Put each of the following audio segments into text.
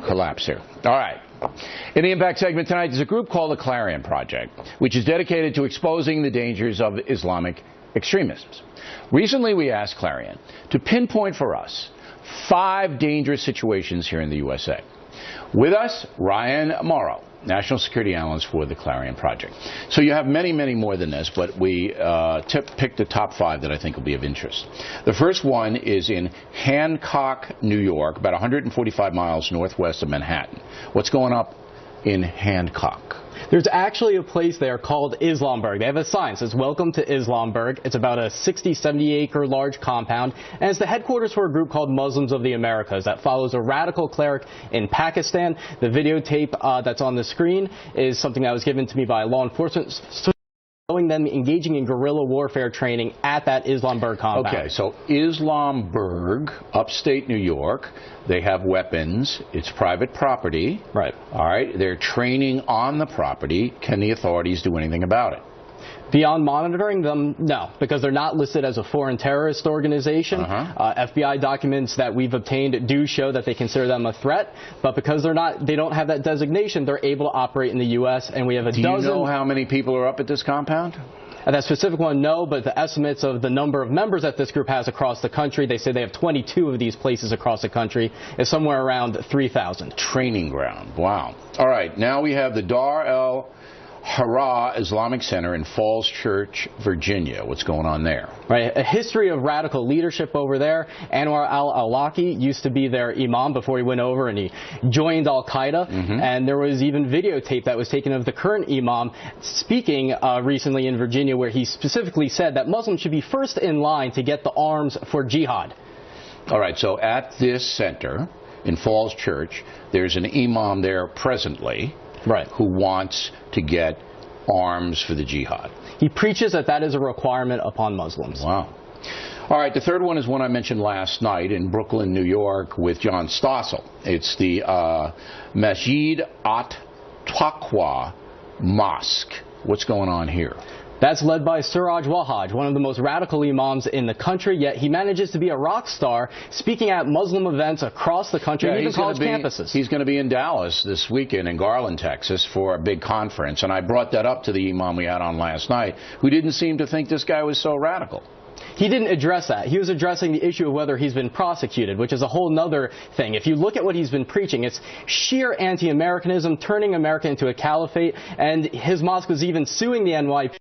collapse here. All right. In the Impact segment tonight, there's a group called the Clarion Project, which is dedicated to exposing the dangers of Islamic extremism. Recently, we asked Clarion to pinpoint for us 5 dangerous situations here in the USA. With us, Ryan Morrow, National Security Analyst for the Clarion Project. So you have many, many more than this, but we picked the top 5 that I think will be of interest. The first one is in Hancock, New York, about 145 miles northwest of Manhattan. What's going up in Hancock? There's actually a place there called Islamberg. They have a sign that says, "Welcome to Islamberg." It's about a 60, 70-acre large compound, and it's the headquarters for a group called Muslims of the Americas that follows a radical cleric in Pakistan. The videotape that's on the screen is something that was given to me by law enforcement, showing them engaging in guerrilla warfare training at that Islamberg compound. Okay, so Islamberg, upstate New York, they have weapons. It's private property. Right. All right, they're training on the property. Can the authorities do anything about it? Beyond monitoring them, no, because they're not listed as a foreign terrorist organization. FBI documents that we've obtained do show that they consider them a threat, but because they don't have that designation, they're able to operate in the U.S. and we have a dozen. Do you know how many people are up at this compound? That specific one, no, but the estimates of the number of members that this group has across the country, they say they have 22 of these places across the country, is somewhere around 3,000. Training ground. Wow. All right, now we have the Dar alHijrah Islamic Center in Falls Church, Virginia. What's going on there? Right, a history of radical leadership over there. Anwar al-Awlaki used to be their imam before he went over and he joined al-Qaeda. And there was even videotape that was taken of the current imam speaking recently in Virginia, where he specifically said that Muslims should be first in line to get the arms for jihad. All right, so at this center in Falls Church, there's an imam there presently. Right. Who wants to get arms for the jihad. He preaches that that is a requirement upon Muslims. Wow. All right, the third one is one I mentioned last night in Brooklyn, New York, with John Stossel. It's the Masjid at-Taqwa Mosque. What's going on here? That's led by Suraj Wahaj, one of the most radical imams in the country, yet he manages to be a rock star speaking at Muslim events across the country, and even college campuses. He's going to be in Dallas this weekend in Garland, Texas for a big conference, and I brought that up to the imam we had on last night, who didn't seem to think this guy was so radical. He didn't address that. He was addressing the issue of whether he's been prosecuted, which is a whole nother thing. If you look at what he's been preaching, it's sheer anti-Americanism, turning America into a caliphate, and his mosque was even suing the NYPD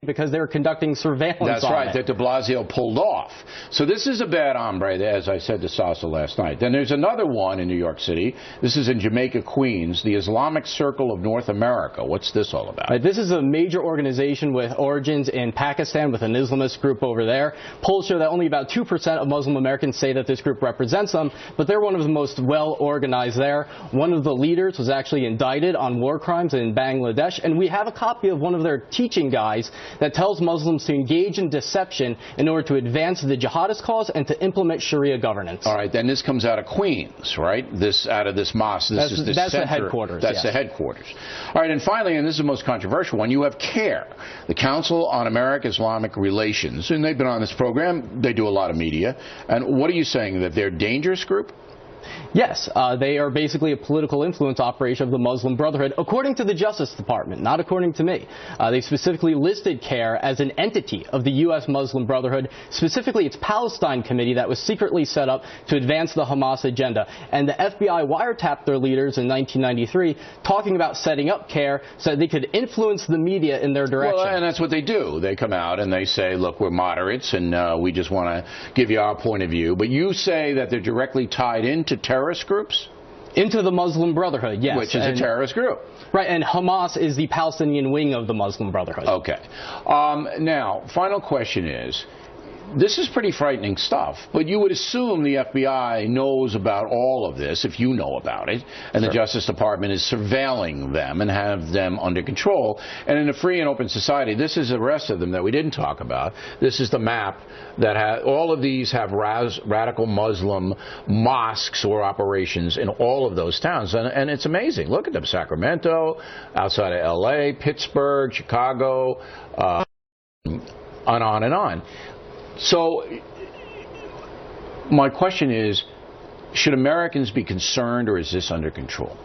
because they were conducting surveillance on it. That's right, that de Blasio pulled off. So this is a bad hombre, as I said to Sasa last night. Then there's another one in New York City. This is in Jamaica, Queens, the Islamic Circle of North America. What's this all about? This is a major organization with origins in Pakistan, with an Islamist group over there. Polls show that only about 2% of Muslim Americans say that this group represents them, but they're one of the most well-organized there. One of the leaders was actually indicted on war crimes in Bangladesh, and we have a copy of one of their teaching guides that tells Muslims to engage in deception in order to advance the jihadist cause and to implement Sharia governance. All right, then this comes out of Queens, right? This out of this mosque. This is the that's center. The headquarters. That's yes. the headquarters. All right, and finally, and this is the most controversial one, you have CARE, the Council on American-Islamic Relations, and they've been on this program. They do a lot of media. And what are you saying, that they're a dangerous group? Yes, they are basically a political influence operation of the Muslim Brotherhood, according to the Justice Department, not according to me. They specifically listed CARE as an entity of the U.S. Muslim Brotherhood, specifically its Palestine committee that was secretly set up to advance the Hamas agenda. And the FBI wiretapped their leaders in 1993, talking about setting up CARE so that they could influence the media in their direction. Well, and that's what they do. They come out and they say, look, we're moderates and we just want to give you our point of view. But you say that they're directly tied into terrorist groups? Into the Muslim Brotherhood, yes. Which is a terrorist group. Right, and Hamas is the Palestinian wing of the Muslim Brotherhood. Okay. Now, final question is, this is pretty frightening stuff, but you would assume the FBI knows about all of this, if you know about it, and the Justice Department is surveilling them and have them under control. And in a free and open society, this is the rest of them that we didn't talk about. This is the map that all of these have radical Muslim mosques or operations in all of those towns. And it's amazing. Look at them. Sacramento, outside of L.A., Pittsburgh, Chicago, on and on. So my question is, Should Americans be concerned, or is this under control?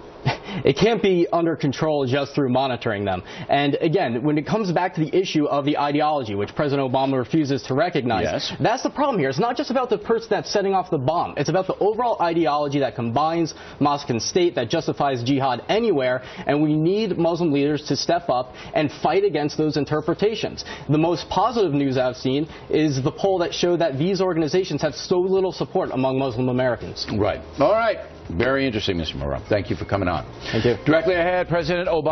It can't be under control just through monitoring them. And again, when it comes back to the issue of the ideology, which President Obama refuses to recognize, yes, that's the problem here. It's not just about the person that's setting off the bomb. It's about the overall ideology that combines mosque and state, that justifies jihad anywhere, and we need Muslim leaders to step up and fight against those interpretations. The most positive news I've seen is the poll that showed that these organizations have so little support among Muslim Americans. Right. All right. Very interesting, Mr. Moreau. Thank you for coming on. Thank you. Directly ahead, President Obama